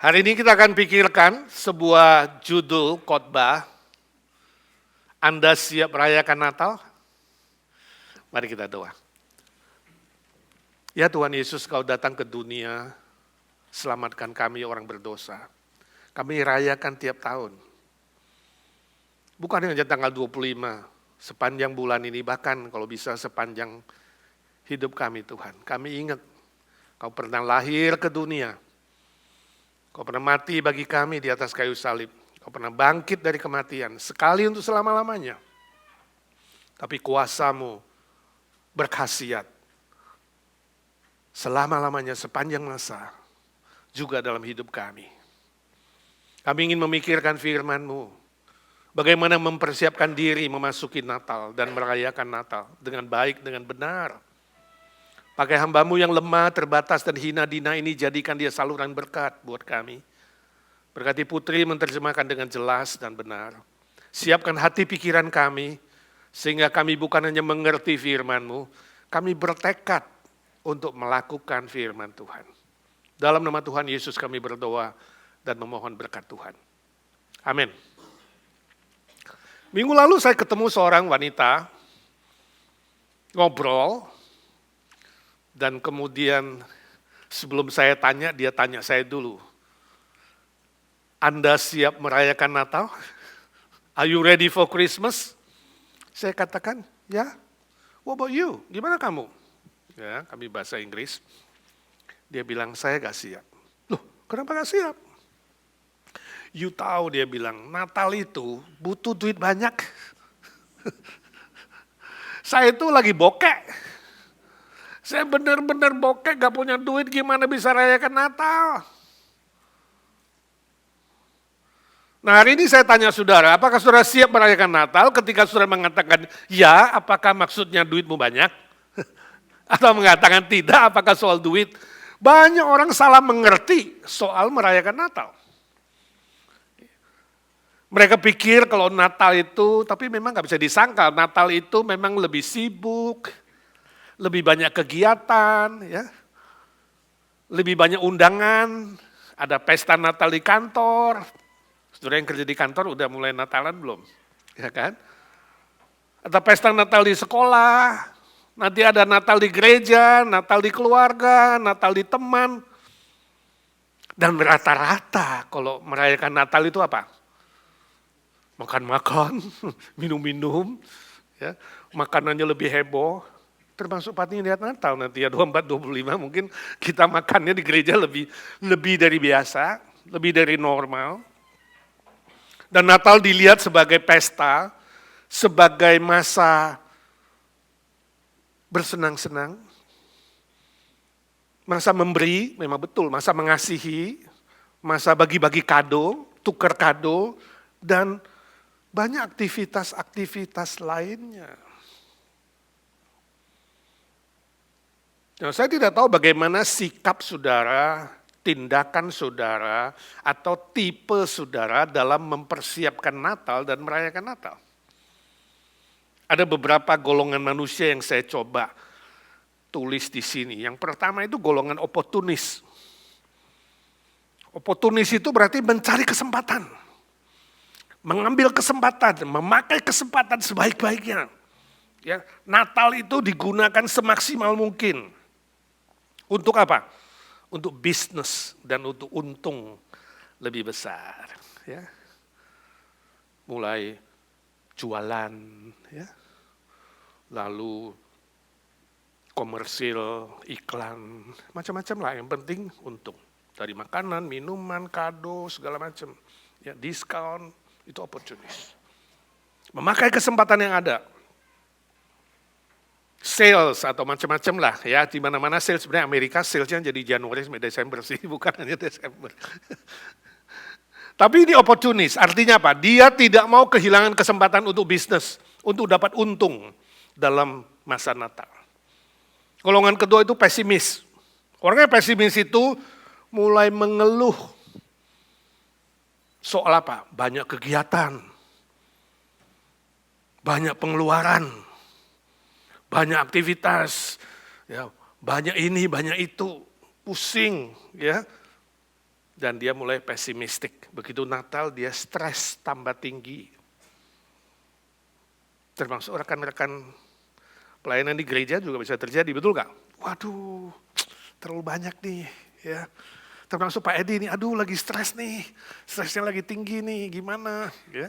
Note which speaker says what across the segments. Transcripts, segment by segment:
Speaker 1: Hari ini kita akan pikirkan sebuah judul khotbah. Anda siap merayakan Natal? Mari kita doa. Ya Tuhan Yesus, Kau datang ke dunia, selamatkan kami orang berdosa. Kami rayakan tiap tahun. Bukan hanya tanggal 25, sepanjang bulan ini, bahkan kalau bisa sepanjang hidup kami Tuhan. Kami ingat Kau pernah lahir ke dunia. Kau pernah mati bagi kami di atas kayu salib. Kau pernah bangkit dari kematian, sekali untuk selama-lamanya. Tapi kuasa-Mu berkhasiat selama-lamanya sepanjang masa, juga dalam hidup kami. Kami ingin memikirkan firman-Mu, bagaimana mempersiapkan diri memasuki Natal dan merayakan Natal dengan baik, dengan benar. Pakai hamba-Mu yang lemah, terbatas, dan hina dina ini, jadikan dia saluran berkat buat kami. Berkati Putri menerjemahkan dengan jelas dan benar. Siapkan hati pikiran kami, sehingga kami bukan hanya mengerti firman-Mu, kami bertekad untuk melakukan firman Tuhan. Dalam nama Tuhan Yesus kami berdoa dan memohon berkat Tuhan. Amin. Minggu lalu saya ketemu seorang wanita, ngobrol, dan kemudian sebelum saya tanya, dia tanya saya dulu. Anda siap merayakan Natal? Are you ready for Christmas? Saya katakan, ya. What about you? Gimana kamu? Ya, kami bahasa Inggris. Dia bilang, saya gak siap. Loh, kenapa gak siap? You tahu, dia bilang, Natal itu butuh duit banyak. Saya itu lagi bokek. Saya benar-benar bokek, gak punya duit, gimana bisa rayakan Natal? Nah, hari ini saya tanya saudara, apakah saudara siap merayakan Natal? Ketika saudara mengatakan ya, apakah maksudnya duitmu banyak? Atau mengatakan tidak, apakah soal duit? Banyak orang salah mengerti soal merayakan Natal. Mereka pikir kalau Natal itu, tapi memang gak bisa disangkal, Natal itu memang lebih sibuk, lebih banyak kegiatan, ya, lebih banyak undangan, ada pesta Natal di kantor. Saudara yang kerja di kantor udah mulai Natalan belum? Ya kan? Ada pesta Natal di sekolah, nanti ada Natal di gereja, Natal di keluarga, Natal di teman. Dan rata-rata kalau merayakan Natal itu apa? Makan-makan, minum-minum, ya, makanannya lebih heboh. Termasuk pastinya lihat Natal nanti ya 24-25 mungkin kita makannya di gereja lebih dari biasa, lebih dari normal. Dan Natal dilihat sebagai pesta, sebagai masa bersenang-senang, masa memberi, memang betul, masa mengasihi, masa bagi-bagi kado, tukar kado, dan banyak aktivitas-aktivitas lainnya. Nah, saya tidak tahu bagaimana sikap saudara, tindakan saudara, atau tipe saudara dalam mempersiapkan Natal dan merayakan Natal. Ada beberapa golongan manusia yang saya coba tulis di sini. Yang pertama itu golongan oportunis. Oportunis itu berarti mencari kesempatan. Mengambil kesempatan, memakai kesempatan sebaik-baiknya. Ya, Natal itu digunakan semaksimal mungkin. Untuk apa? Untuk bisnis dan untuk untung lebih besar. Ya. Mulai jualan, ya. Lalu komersil, iklan, macam-macam lah. Yang penting untung. Dari makanan, minuman, kado, segala macam. Ya, diskon, itu opportunis. Memakai kesempatan yang ada. Sales atau macam-macam lah ya, di mana-mana sales, sebenarnya Amerika salesnya jadi Januari sampai Desember sih, bukan hanya Desember. Tapi ini opportunis, artinya apa? Dia tidak mau kehilangan kesempatan untuk bisnis, untuk dapat untung dalam masa Natal. Golongan kedua itu pesimis. Orangnya pesimis itu mulai mengeluh soal apa? Banyak kegiatan, banyak pengeluaran, banyak aktivitas, ya, banyak ini, banyak itu, pusing, ya. Dan dia mulai pesimistik. Begitu Natal dia stres tambah tinggi. Termasuk rekan-rekan pelayanan di gereja juga bisa terjadi, betul nggak? Waduh, terlalu banyak nih, ya. Termasuk Pak Edi nih, aduh lagi stres nih, stresnya lagi tinggi nih, gimana? Ya,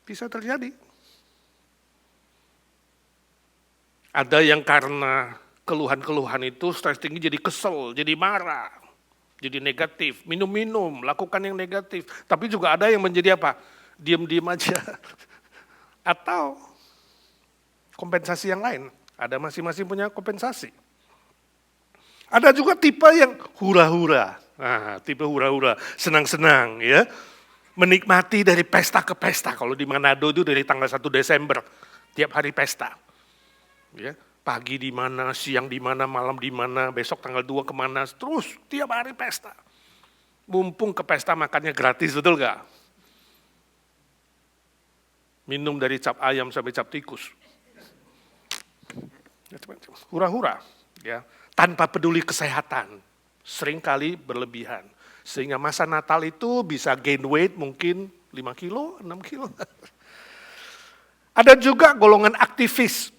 Speaker 1: bisa terjadi. Ada yang karena keluhan-keluhan itu stres tinggi jadi kesel, jadi marah, jadi negatif, minum-minum, lakukan yang negatif. Tapi juga ada yang menjadi apa? Diam-diam aja. Atau kompensasi yang lain, ada masing-masing punya kompensasi. Ada juga tipe yang hura-hura, tipe hura-hura, senang-senang ya. Menikmati dari pesta ke pesta, kalau di Manado itu dari tanggal 1 Desember, tiap hari pesta. Ya, pagi di mana, siang di mana, malam di mana, besok tanggal 2 kemana, terus tiap hari pesta. Mumpung ke pesta makannya gratis, betul gak? Minum dari cap ayam sampai cap tikus. Hura-hura, ya, tanpa peduli kesehatan, seringkali berlebihan. Sehingga masa Natal itu bisa gain weight mungkin 5 kilo, 6 kilo. Ada juga golongan aktivis.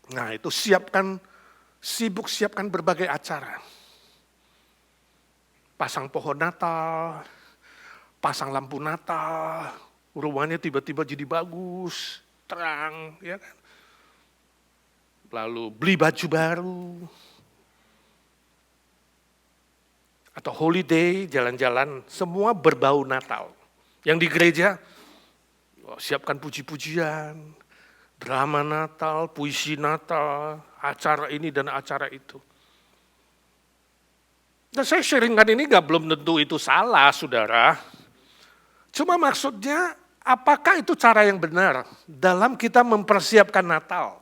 Speaker 1: Nah itu sibuk siapkan berbagai acara. Pasang pohon Natal, pasang lampu Natal, rumahnya tiba-tiba jadi bagus, terang, ya kan. Lalu beli baju baru, atau holiday, jalan-jalan, semua berbau Natal. Yang di gereja, siapkan puji-pujian, drama Natal, puisi Natal, acara ini dan acara itu. Dan saya sharingkan ini belum tentu itu salah, saudara. Cuma maksudnya, apakah itu cara yang benar dalam kita mempersiapkan Natal?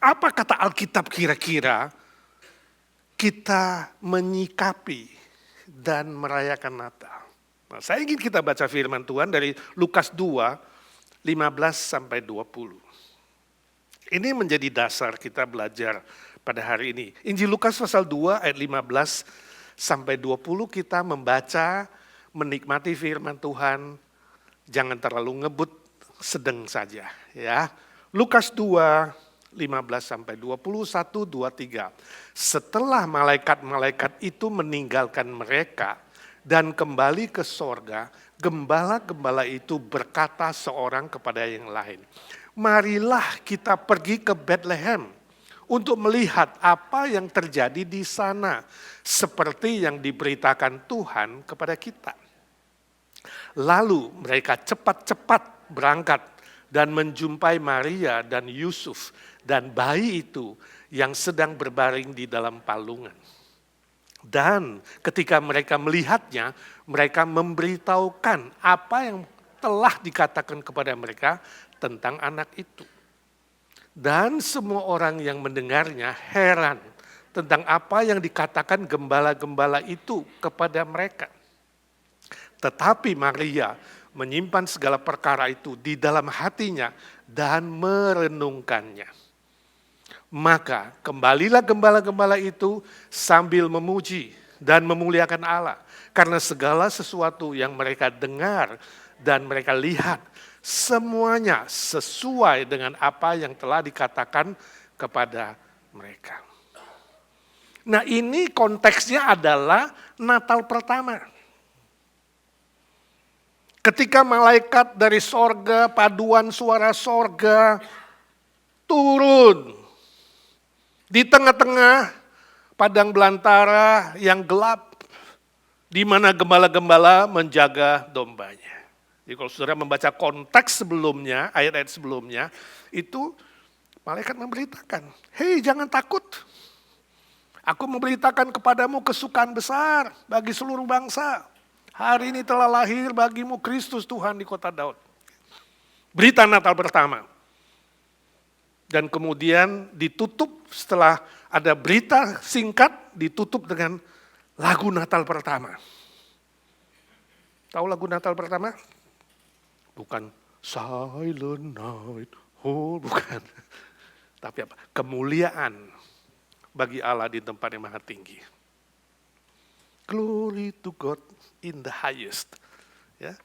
Speaker 1: Apa kata Alkitab kira-kira kita menyikapi dan merayakan Natal? Nah, saya ingin kita baca firman Tuhan dari Lukas 2, 15 sampai 20. Ini menjadi dasar kita belajar pada hari ini. Injil Lukas pasal 2 ayat 15 sampai 20 kita membaca, menikmati firman Tuhan, jangan terlalu ngebut, sedang saja ya. Lukas 2 15 sampai 21, 23. Setelah malaikat-malaikat itu meninggalkan mereka dan kembali ke sorga, gembala-gembala itu berkata seorang kepada yang lain, marilah kita pergi ke Bethlehem untuk melihat apa yang terjadi di sana, seperti yang diberitakan Tuhan kepada kita. Lalu mereka cepat-cepat berangkat dan menjumpai Maria dan Yusuf dan bayi itu yang sedang berbaring di dalam palungan. Dan ketika mereka melihatnya, mereka memberitahukan apa yang telah dikatakan kepada mereka tentang anak itu. Dan semua orang yang mendengarnya heran tentang apa yang dikatakan gembala-gembala itu kepada mereka. Tetapi Maria menyimpan segala perkara itu di dalam hatinya dan merenungkannya. Maka kembalilah gembala-gembala itu sambil memuji dan memuliakan Allah. Karena segala sesuatu yang mereka dengar dan mereka lihat, semuanya sesuai dengan apa yang telah dikatakan kepada mereka. Nah ini konteksnya adalah Natal pertama. Ketika malaikat dari sorga, paduan suara sorga, turun di tengah-tengah padang belantara yang gelap, di mana gembala-gembala menjaga dombanya. Jadi kalau saudara membaca konteks sebelumnya, ayat-ayat sebelumnya, itu malaikat memberitakan, hei jangan takut, aku memberitakan kepadamu kesukaan besar bagi seluruh bangsa. Hari ini telah lahir bagimu Kristus Tuhan di kota Daud. Berita Natal pertama. Dan kemudian ditutup setelah ada berita singkat, ditutup dengan lagu Natal pertama. Tahu lagu Natal pertama? Bukan Silent Night, oh bukan. Tapi apa? Kemuliaan bagi Allah di tempat yang maha tinggi. Glory to God in the highest. Ya.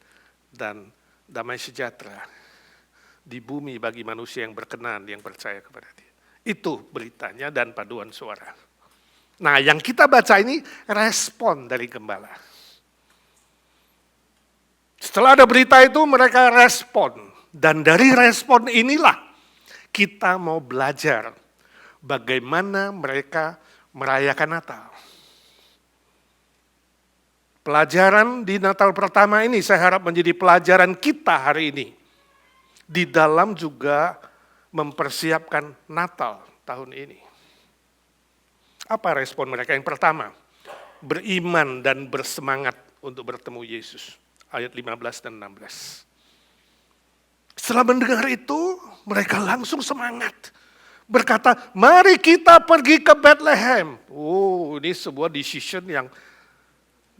Speaker 1: Dan damai sejahtera di bumi bagi manusia yang berkenan, yang percaya kepada Dia. Itu beritanya dan paduan suara. Nah, yang kita baca ini respon dari gembala. Setelah ada berita itu mereka respon. Dan dari respon inilah kita mau belajar bagaimana mereka merayakan Natal. Pelajaran di Natal pertama ini saya harap menjadi pelajaran kita hari ini. Di dalam juga mempersiapkan Natal tahun ini. Apa respon mereka? Yang pertama, beriman dan bersemangat untuk bertemu Yesus. Ayat 15 dan 16. Setelah mendengar itu, mereka langsung semangat. Berkata, mari kita pergi ke Bethlehem. Oh, ini sebuah decision yang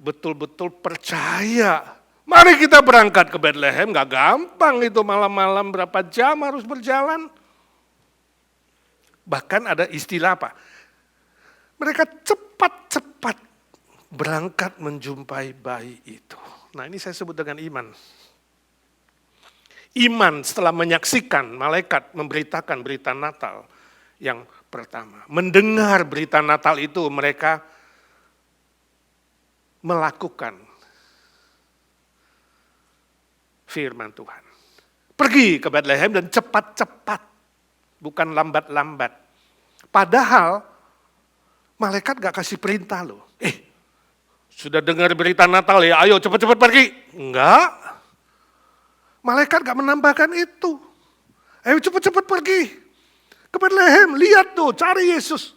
Speaker 1: betul-betul percaya. Mari kita berangkat ke Bethlehem, gak gampang itu malam-malam berapa jam harus berjalan. Bahkan ada istilah apa? Mereka cepat-cepat berangkat menjumpai bayi itu. Nah ini saya sebut dengan iman. Iman setelah menyaksikan malaikat memberitakan berita Natal yang pertama. Mendengar berita Natal itu mereka melakukan firman Tuhan. Pergi ke Bethlehem dan cepat-cepat, bukan lambat-lambat. Padahal malaikat gak kasih perintah loh. Sudah dengar berita Natal ya, ayo cepat-cepat pergi. Enggak. Malaikat gak menambahkan itu. Ayo cepat-cepat pergi ke Bethlehem, lihat tuh, cari Yesus.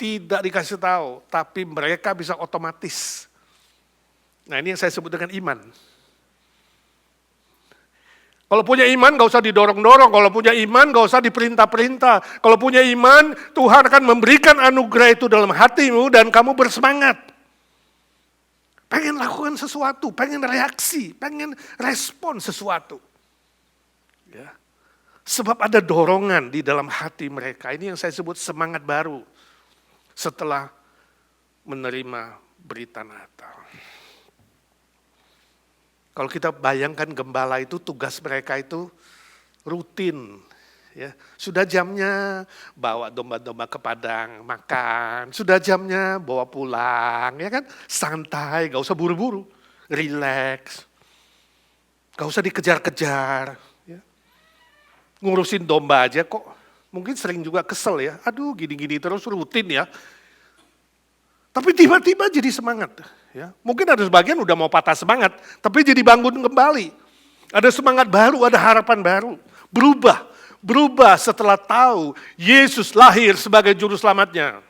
Speaker 1: Tidak dikasih tahu, tapi mereka bisa otomatis. Nah ini yang saya sebut dengan iman. Kalau punya iman gak usah didorong-dorong, kalau punya iman gak usah diperintah-perintah. Kalau punya iman, Tuhan akan memberikan anugerah itu dalam hatimu dan kamu bersemangat. Pengen lakukan sesuatu, pengen reaksi, pengen respon sesuatu. Ya. Sebab ada dorongan di dalam hati mereka. Ini yang saya sebut semangat baru setelah menerima berita Natal. Kalau kita bayangkan gembala itu tugas mereka itu rutin. Ya, sudah jamnya bawa domba-domba ke padang makan, sudah jamnya bawa pulang, ya kan? Santai, gak usah buru-buru, relax, gak usah dikejar-kejar. Ya. Ngurusin domba aja kok, mungkin sering juga kesel ya, aduh gini-gini terus rutin ya. Tapi tiba-tiba jadi semangat. Ya. Mungkin ada sebagian udah mau patah semangat, tapi jadi bangun kembali. Ada semangat baru, ada harapan baru, berubah setelah tahu Yesus lahir sebagai juru selamatnya.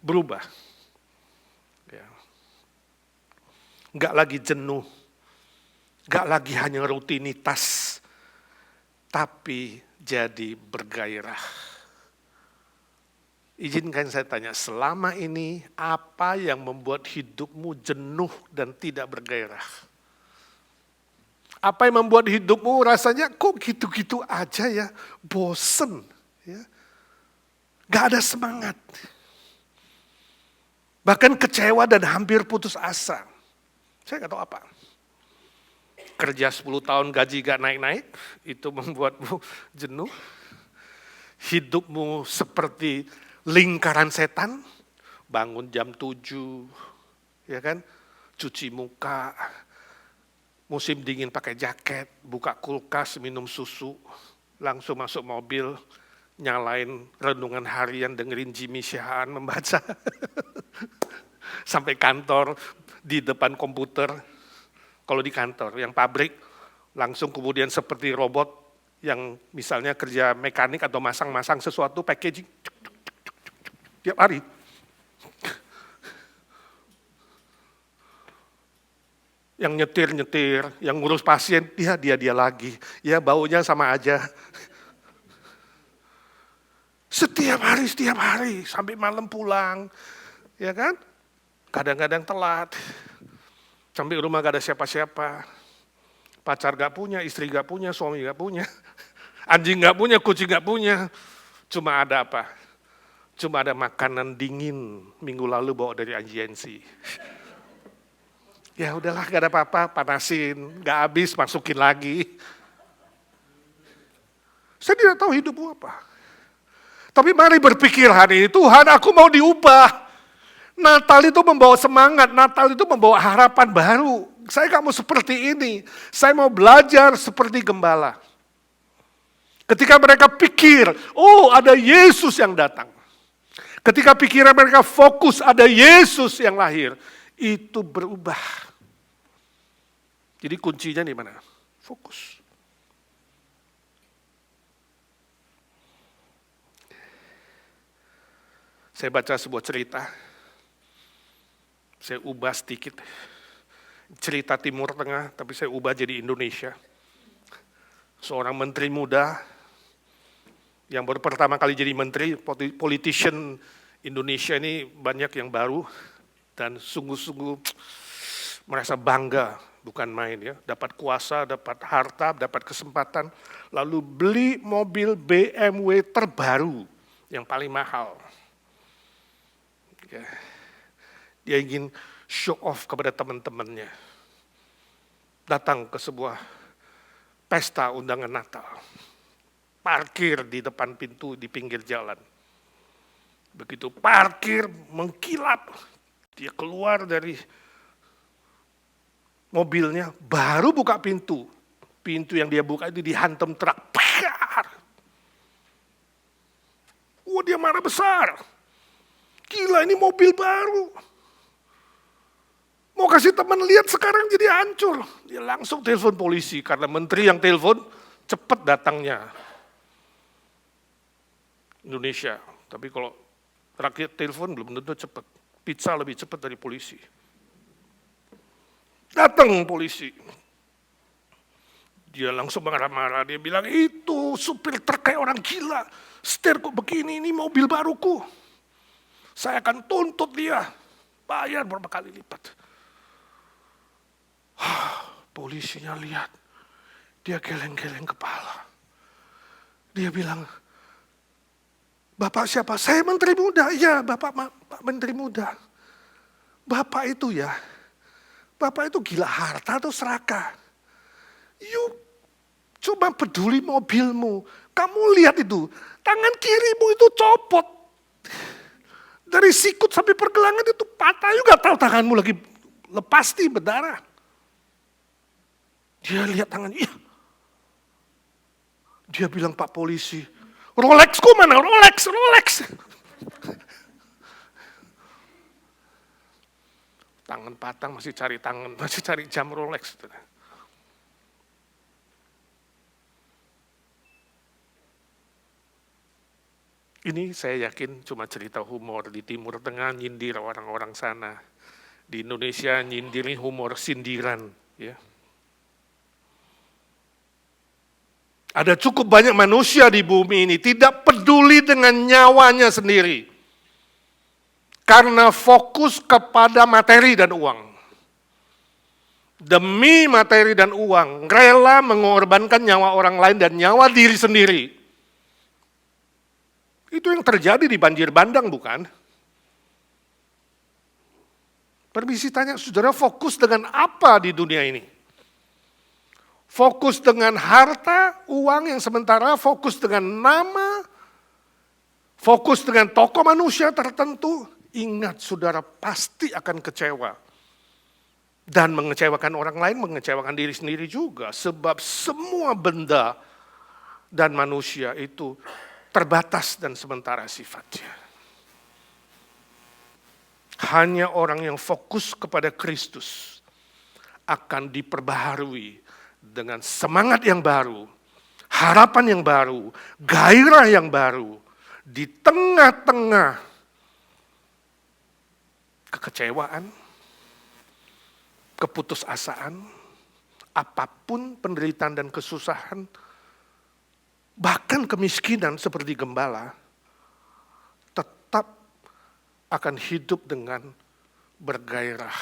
Speaker 1: Berubah. Ya. Enggak lagi jenuh, enggak lagi hanya rutinitas, tapi jadi bergairah. Izinkan saya tanya, selama ini apa yang membuat hidupmu jenuh dan tidak bergairah? Apa yang membuat hidupmu rasanya kok gitu-gitu aja ya, bosen, ya. Gak ada semangat. Bahkan kecewa dan hampir putus asa. Saya gak tahu apa. Kerja 10 tahun gaji gak naik-naik, itu membuatmu jenuh. Hidupmu seperti lingkaran setan, bangun jam 7, ya kan, cuci muka, musim dingin pakai jaket, buka kulkas, minum susu, langsung masuk mobil, nyalain renungan harian, dengerin Jimmy Shahan membaca, sampai kantor di depan komputer. Kalau di kantor, yang pabrik, langsung kemudian seperti robot yang misalnya kerja mekanik atau masang-masang sesuatu, packaging, tiap hari. Yang nyetir, yang ngurus pasien, dia lagi. Ya baunya sama aja. Setiap hari, sampai malam pulang. Ya kan? Kadang-kadang telat. Sampai rumah gak ada siapa-siapa. Pacar gak punya, istri gak punya, suami gak punya. Anjing gak punya, kucing gak punya. Cuma ada apa? Cuma ada makanan dingin minggu lalu bawa dari IGNC. Ya udahlah, gak ada apa-apa, panasin, gak habis, masukin lagi. Saya tidak tahu hidupmu apa. Tapi mari berpikir hari ini, Tuhan aku mau diubah. Natal itu membawa semangat, Natal itu membawa harapan baru. Saya gak mau seperti ini, saya mau belajar seperti gembala. Ketika mereka pikir, oh ada Yesus yang datang. Ketika pikiran mereka fokus ada Yesus yang lahir, itu berubah. Jadi kuncinya di mana? Fokus. Saya baca sebuah cerita, saya ubah sedikit. Cerita Timur Tengah, tapi saya ubah jadi Indonesia. Seorang menteri muda, yang baru pertama kali jadi menteri, politician Indonesia ini banyak yang baru, dan sungguh-sungguh merasa bangga, bukan main ya, dapat kuasa, dapat harta, dapat kesempatan, lalu beli mobil BMW terbaru, yang paling mahal. Dia ingin show off kepada teman-temannya. Datang ke sebuah pesta undangan Natal. Parkir di depan pintu di pinggir jalan. Begitu parkir mengkilap, dia keluar dari mobilnya, baru buka pintu. Pintu yang dia buka itu dihantam truk. Wah, dia marah besar. Gila, ini mobil baru. Mau kasih teman lihat sekarang jadi hancur. Dia langsung telepon polisi karena menteri yang telepon cepat datangnya. Indonesia, tapi kalau rakyat telepon belum tentu cepat. Pizza lebih cepat dari polisi. Datang polisi. Dia langsung marah-marah, dia bilang, itu supir truk kayak orang gila. Setir kok begini, ini mobil baruku. Saya akan tuntut dia, bayar berapa kali lipat. Polisinya lihat, dia geleng-geleng kepala. Dia bilang, Bapak siapa? Saya menteri muda. Iya, Bapak menteri muda. Bapak itu ya, Bapak itu gila harta atau serakah? Yuk, coba peduli mobilmu. Kamu lihat itu, tangan kirimu itu copot. Dari sikut sampai pergelangan itu patah juga, tahu tanganmu lagi lepas nih berdarah. Dia lihat tangan, iya. Dia bilang, Pak polisi, Rolexku mana? Rolex. Tangan patah masih cari jam Rolex. Ini saya yakin cuma cerita humor, di Timur Tengah nyindir orang-orang sana. Di Indonesia nyindirin humor sindiran. Ya. Ada cukup banyak manusia di bumi ini tidak peduli dengan nyawanya sendiri. Karena fokus kepada materi dan uang. Demi materi dan uang, rela mengorbankan nyawa orang lain dan nyawa diri sendiri. Itu yang terjadi di banjir bandang, bukan? Permisi tanya, saudara fokus dengan apa di dunia ini? Fokus dengan harta, uang yang sementara, fokus dengan nama, fokus dengan tokoh manusia tertentu. Ingat, saudara pasti akan kecewa. Dan mengecewakan orang lain, mengecewakan diri sendiri juga. Sebab semua benda dan manusia itu terbatas dan sementara sifatnya. Hanya orang yang fokus kepada Kristus akan diperbaharui dengan semangat yang baru, harapan yang baru, gairah yang baru, di tengah-tengah kekecewaan, keputusasaan, apapun penderitaan dan kesusahan, bahkan kemiskinan seperti gembala, tetap akan hidup dengan bergairah,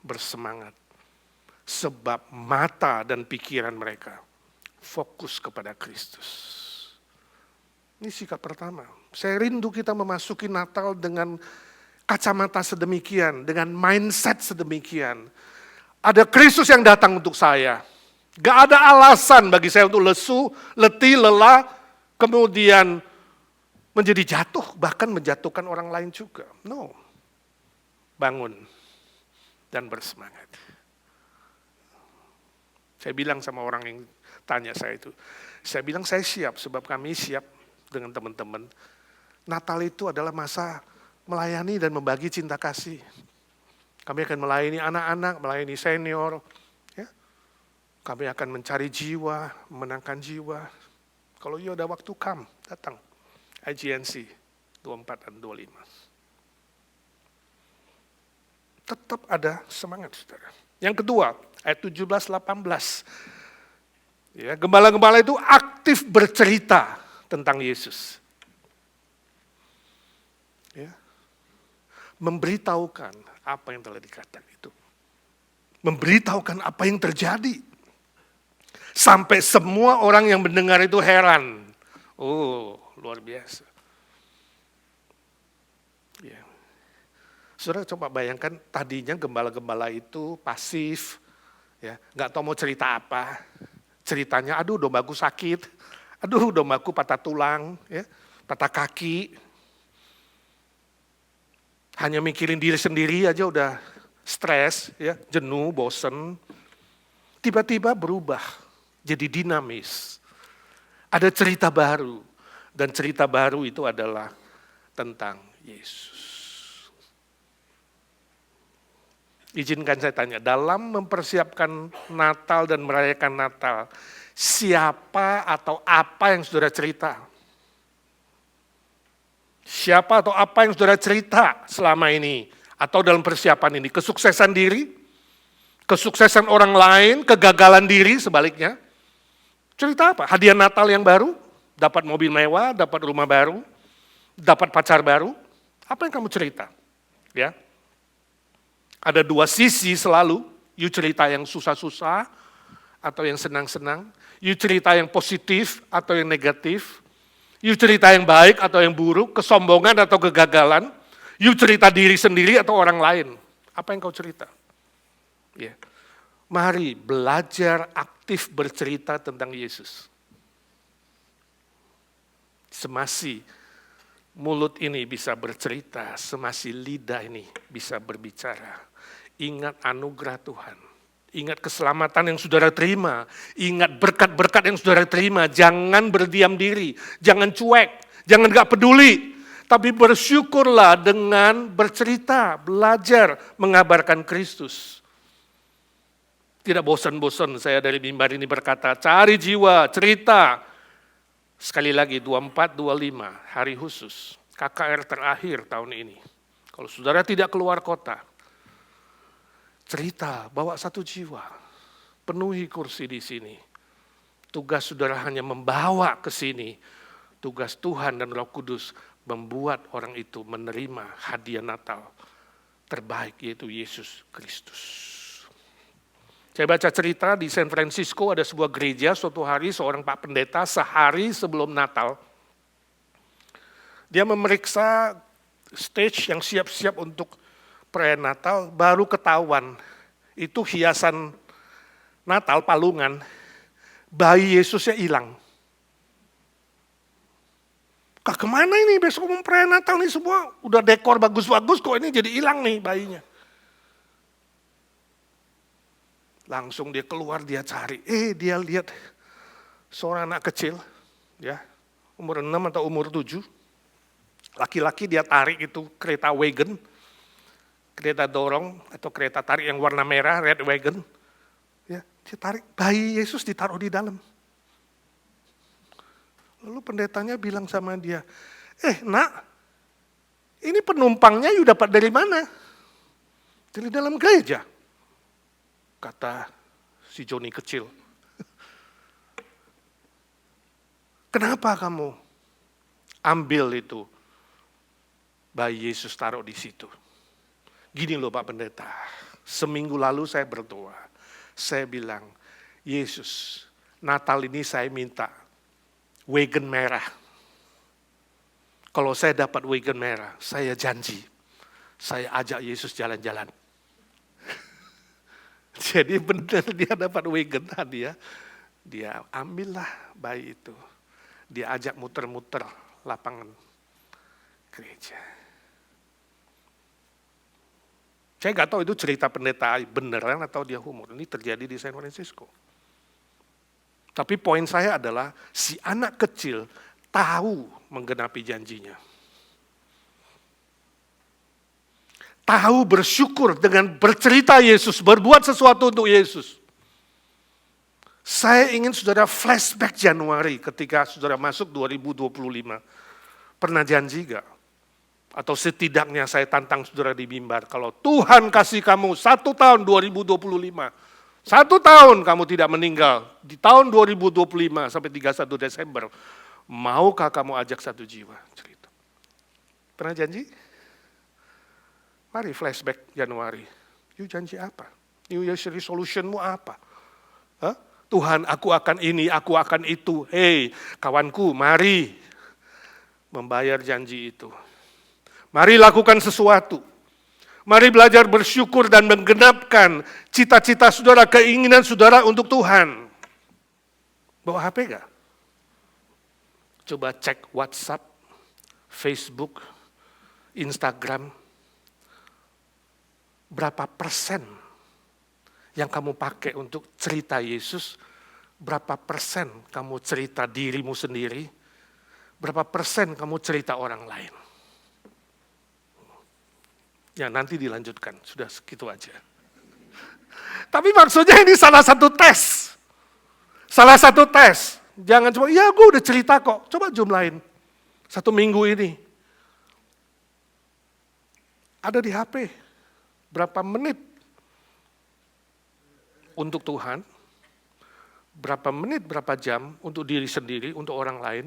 Speaker 1: bersemangat. Sebab mata dan pikiran mereka fokus kepada Kristus. Ini sikap pertama. Saya rindu kita memasuki Natal dengan kacamata sedemikian, dengan mindset sedemikian. Ada Kristus yang datang untuk saya. Gak ada alasan bagi saya untuk lesu, letih, lelah, kemudian menjadi jatuh, bahkan menjatuhkan orang lain juga. No. Bangun dan bersemangat. Saya bilang sama orang yang tanya saya itu, saya bilang saya siap sebab kami siap dengan teman-teman. Natal itu adalah masa melayani dan membagi cinta kasih. Kami akan melayani anak-anak, melayani senior. Ya. Kami akan mencari jiwa, memenangkan jiwa. Kalau you ada waktu, datang. IGNC 24 dan 25. Tetap ada semangat, saudara. Yang kedua, ayat 17-18. Ya, gembala-gembala itu aktif bercerita tentang Yesus. Ya. Memberitahukan apa yang telah dikatakan itu. Memberitahukan apa yang terjadi. Sampai semua orang yang mendengar itu heran. Oh, luar biasa. Ya. Saudara coba bayangkan tadinya gembala-gembala itu pasif. Ya, nggak tahu mau cerita apa. Ceritanya, aduh dombaku sakit. Aduh dombaku patah tulang, ya, patah kaki. Hanya mikirin diri sendiri aja udah stres, ya, jenuh, bosen. Tiba-tiba berubah, jadi dinamis. Ada cerita baru, dan cerita baru itu adalah tentang Yesus. Izinkan saya tanya, dalam mempersiapkan Natal dan merayakan Natal, siapa atau apa yang saudara cerita? Siapa atau apa yang saudara cerita selama ini? Atau dalam persiapan ini? Kesuksesan diri? Kesuksesan orang lain? Kegagalan diri sebaliknya? Cerita apa? Hadiah Natal yang baru? Dapat mobil mewah? Dapat rumah baru? Dapat pacar baru? Apa yang kamu cerita? Ya. Ada dua sisi selalu, you cerita yang susah-susah atau yang senang-senang, you cerita yang positif atau yang negatif, you cerita yang baik atau yang buruk, kesombongan atau kegagalan, you cerita diri sendiri atau orang lain. Apa yang kau cerita? Ya. Mari belajar aktif bercerita tentang Yesus. Semasi mulut ini bisa bercerita, semasi lidah ini bisa berbicara. Ingat anugerah Tuhan, ingat keselamatan yang saudara terima, ingat berkat-berkat yang saudara terima. Jangan berdiam diri, jangan cuek, jangan gak peduli. Tapi bersyukurlah dengan bercerita, belajar mengabarkan Kristus. Tidak bosan-bosan saya dari mimbar ini berkata, cari jiwa, cerita. Sekali lagi 24-25, hari khusus, KKR terakhir tahun ini. Kalau saudara tidak keluar kota, cerita, bawa satu jiwa, penuhi kursi di sini. Tugas saudara hanya membawa ke sini. Tugas Tuhan dan Roh Kudus membuat orang itu menerima hadiah Natal terbaik, yaitu Yesus Kristus. Saya baca cerita di San Francisco, ada sebuah gereja, suatu hari seorang Pak Pendeta sehari sebelum Natal, dia memeriksa stage yang siap-siap untuk perayaan Natal, baru ketahuan, itu hiasan Natal, palungan, bayi Yesusnya hilang. Kak, kemana ini besok mau perayaan Natal nih semua, udah dekor bagus-bagus kok ini jadi hilang nih bayinya. Langsung dia keluar, dia cari, dia lihat seorang anak kecil, ya umur 6 atau umur 7, laki-laki dia tarik itu kereta wagon, kereta dorong atau kereta tarik yang warna merah, red wagon. Ya, dia tarik, bayi Yesus ditaruh di dalam. Lalu pendetanya bilang sama dia, nak, ini penumpangnya you dapat dari mana? Dari dalam gereja. Kata si Joni kecil. Kenapa kamu ambil itu bayi Yesus taruh di situ? Gini loh Pak Pendeta, seminggu lalu saya berdoa, saya bilang, Yesus, Natal ini saya minta wagon merah, Kalau saya dapat wagon merah, saya janji, saya ajak Yesus jalan-jalan. Jadi benar dia dapat wagon tadi ya. Dia ambillah bayi itu. Dia ajak muter-muter lapangan gereja. Saya nggak tahu itu cerita pendeta beneran atau dia humor. Ini terjadi di San Francisco. Tapi poin saya adalah si anak kecil tahu menggenapi janjinya. Tahu bersyukur dengan bercerita Yesus, berbuat sesuatu untuk Yesus. Saya ingin saudara flashback Januari ketika saudara masuk 2025. Pernah janji gak? Atau setidaknya saya tantang saudara di mimbar. Kalau Tuhan kasih kamu 1 tahun 2025. 1 tahun kamu tidak meninggal. Di tahun 2025 sampai 31 Desember. Maukah kamu ajak 1 jiwa? Cerita. Pernah janji? Mari flashback Januari. You janji apa? New Year's resolutionmu apa? Hah? Tuhan, aku akan ini, aku akan itu. Hei, kawanku, mari membayar janji itu. Mari lakukan sesuatu. Mari belajar bersyukur dan menggenapkan cita-cita saudara, keinginan saudara untuk Tuhan. Bawa HP gak? Coba cek WhatsApp, Facebook, Instagram. Berapa persen yang kamu pakai untuk cerita Yesus? Berapa persen kamu cerita dirimu sendiri? Berapa persen kamu cerita orang lain? Ya nanti dilanjutkan, sudah segitu aja. Tapi maksudnya ini salah satu tes. Salah satu tes. Jangan cuma, ya gue udah cerita kok, coba jumlahin. 1 minggu ini. Ada di HP. Berapa menit untuk Tuhan, berapa menit, berapa jam untuk diri sendiri, untuk orang lain,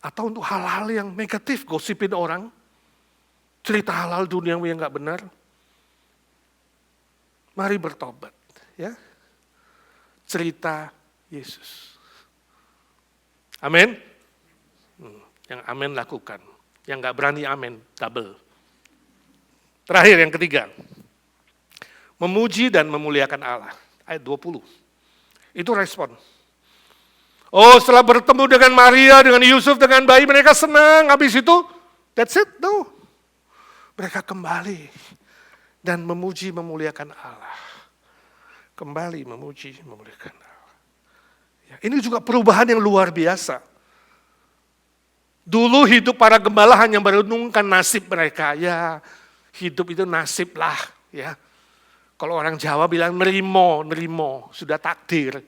Speaker 1: atau untuk hal-hal yang negatif, gosipin orang, cerita hal-hal duniawi yang gak benar. Mari bertobat, ya. Cerita Yesus. Amin. Yang amin lakukan, yang gak berani amin, double. Terakhir yang ketiga. Memuji dan memuliakan Allah. Ayat 20. Itu respon. Oh, setelah bertemu dengan Maria, dengan Yusuf, dengan bayi, mereka senang. Habis itu, that's it. No. Mereka kembali dan memuji, memuliakan Allah. Kembali memuji, memuliakan Allah. Ya, ini juga perubahan yang luar biasa. Dulu hidup para gembala hanya merenungkan nasib mereka. Ya, hidup itu nasib lah. Ya. Kalau orang Jawa bilang nerimo, sudah takdir.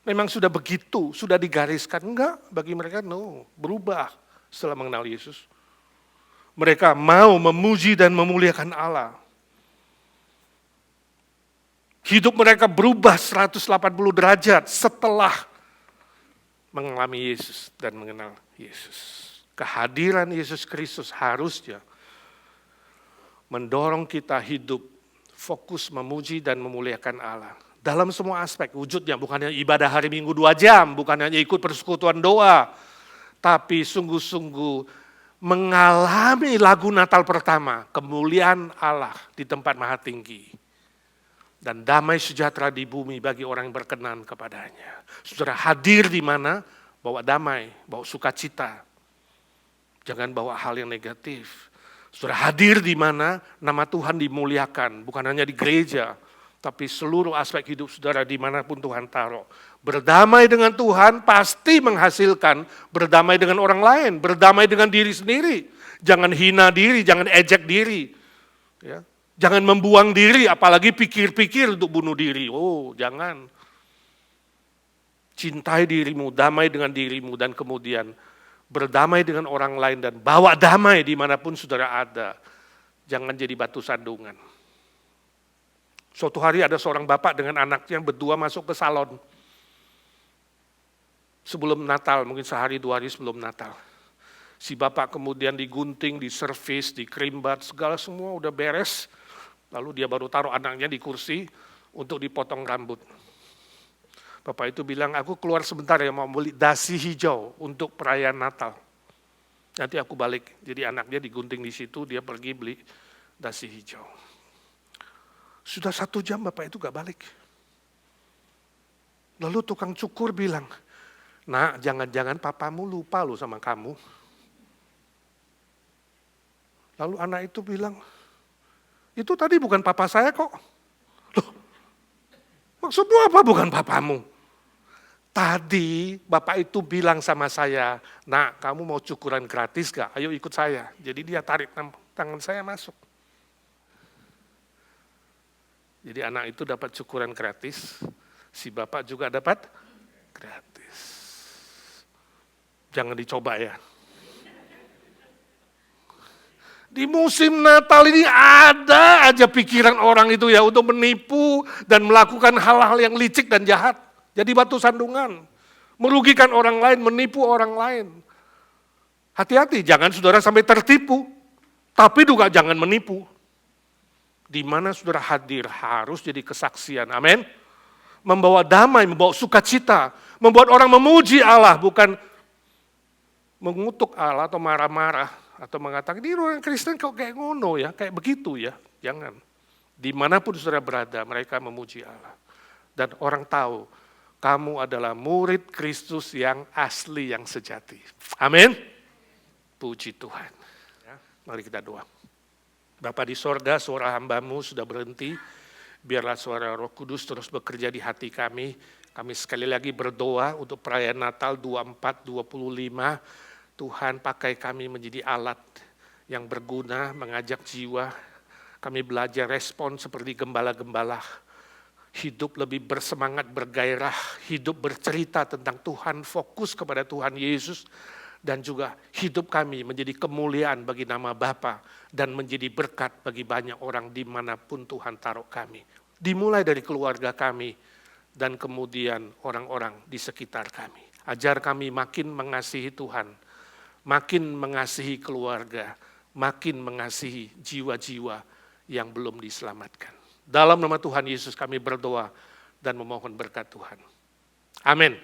Speaker 1: Memang sudah begitu, sudah digariskan. Enggak, bagi mereka no, berubah setelah mengenal Yesus. Mereka mau memuji dan memuliakan Allah. Hidup mereka berubah 180 derajat setelah mengalami Yesus dan mengenal Yesus. Kehadiran Yesus Kristus harusnya mendorong kita hidup fokus memuji dan memuliakan Allah. Dalam semua aspek wujudnya, bukan hanya ibadah hari Minggu 2 jam, bukan hanya ikut persekutuan doa, tapi sungguh-sungguh mengalami lagu Natal pertama, kemuliaan Allah di tempat maha tinggi. Dan damai sejahtera di bumi bagi orang yang berkenan kepadanya. Saudara hadir di mana, bawa damai, bawa sukacita. Jangan bawa hal yang negatif. Saudara hadir di mana nama Tuhan dimuliakan, bukan hanya di gereja, tapi seluruh aspek hidup saudara dimanapun Tuhan taruh. Berdamai dengan Tuhan pasti menghasilkan berdamai dengan orang lain, berdamai dengan diri sendiri. Jangan hina diri, jangan ejek diri. Ya. Jangan membuang diri, apalagi pikir-pikir untuk bunuh diri. Oh, jangan. Cintai dirimu, damai dengan dirimu, dan kemudian berdamai dengan orang lain dan bawa damai dimanapun saudara ada. Jangan jadi batu sandungan. Suatu hari ada seorang bapak dengan anaknya berdua masuk ke salon. Sebelum Natal, mungkin sehari 2 hari sebelum Natal. Si bapak kemudian digunting, diservis, dikrimbat, segala semua udah beres. Lalu dia baru taruh anaknya di kursi untuk dipotong rambut. Bapak itu bilang, aku keluar sebentar ya mau beli dasi hijau untuk perayaan Natal. Nanti aku balik. Jadi anaknya digunting di situ, dia pergi beli dasi hijau. Sudah 1 jam bapak itu gak balik. Lalu tukang cukur bilang, "Nak, jangan-jangan papamu lupa loh sama kamu." Lalu anak itu bilang, "Itu tadi bukan papa saya kok." Loh, maksudmu apa bukan papamu? Tadi bapak itu bilang sama saya, "Nak, kamu mau cukuran gratis gak? Ayo ikut saya." Jadi dia tarik tangan saya masuk. Jadi anak itu dapat cukuran gratis, si bapak juga dapat gratis. Jangan dicoba ya. Di musim Natal ini ada aja pikiran orang itu ya untuk menipu dan melakukan hal-hal yang licik dan jahat. Jadi batu sandungan, merugikan orang lain, menipu orang lain. Hati-hati, jangan saudara sampai tertipu, tapi juga jangan menipu. Di mana saudara hadir harus jadi kesaksian, amin. Membawa damai, membawa sukacita, membuat orang memuji Allah, bukan mengutuk Allah atau marah-marah, atau mengatakan, "Ini orang Kristen kok kayak ngono ya, kayak begitu ya." Jangan. Dimanapun saudara berada, mereka memuji Allah. Dan orang tahu, kamu adalah murid Kristus yang asli, yang sejati. Amin. Puji Tuhan. Ya, mari kita doa. Bapa di sorga, suara hamba-Mu sudah berhenti. Biarlah suara Roh Kudus terus bekerja di hati kami. Kami sekali lagi berdoa untuk perayaan Natal 24-25. Tuhan pakai kami menjadi alat yang berguna, mengajak jiwa. Kami belajar respon seperti gembala-gembala. Hidup lebih bersemangat, bergairah, hidup bercerita tentang Tuhan, fokus kepada Tuhan Yesus, dan juga hidup kami menjadi kemuliaan bagi nama Bapa dan menjadi berkat bagi banyak orang dimanapun Tuhan taruh kami. Dimulai dari keluarga kami dan kemudian orang-orang di sekitar kami. Ajar kami makin mengasihi Tuhan, makin mengasihi keluarga, makin mengasihi jiwa-jiwa yang belum diselamatkan. Dalam nama Tuhan Yesus kami berdoa dan memohon berkat Tuhan. Amin.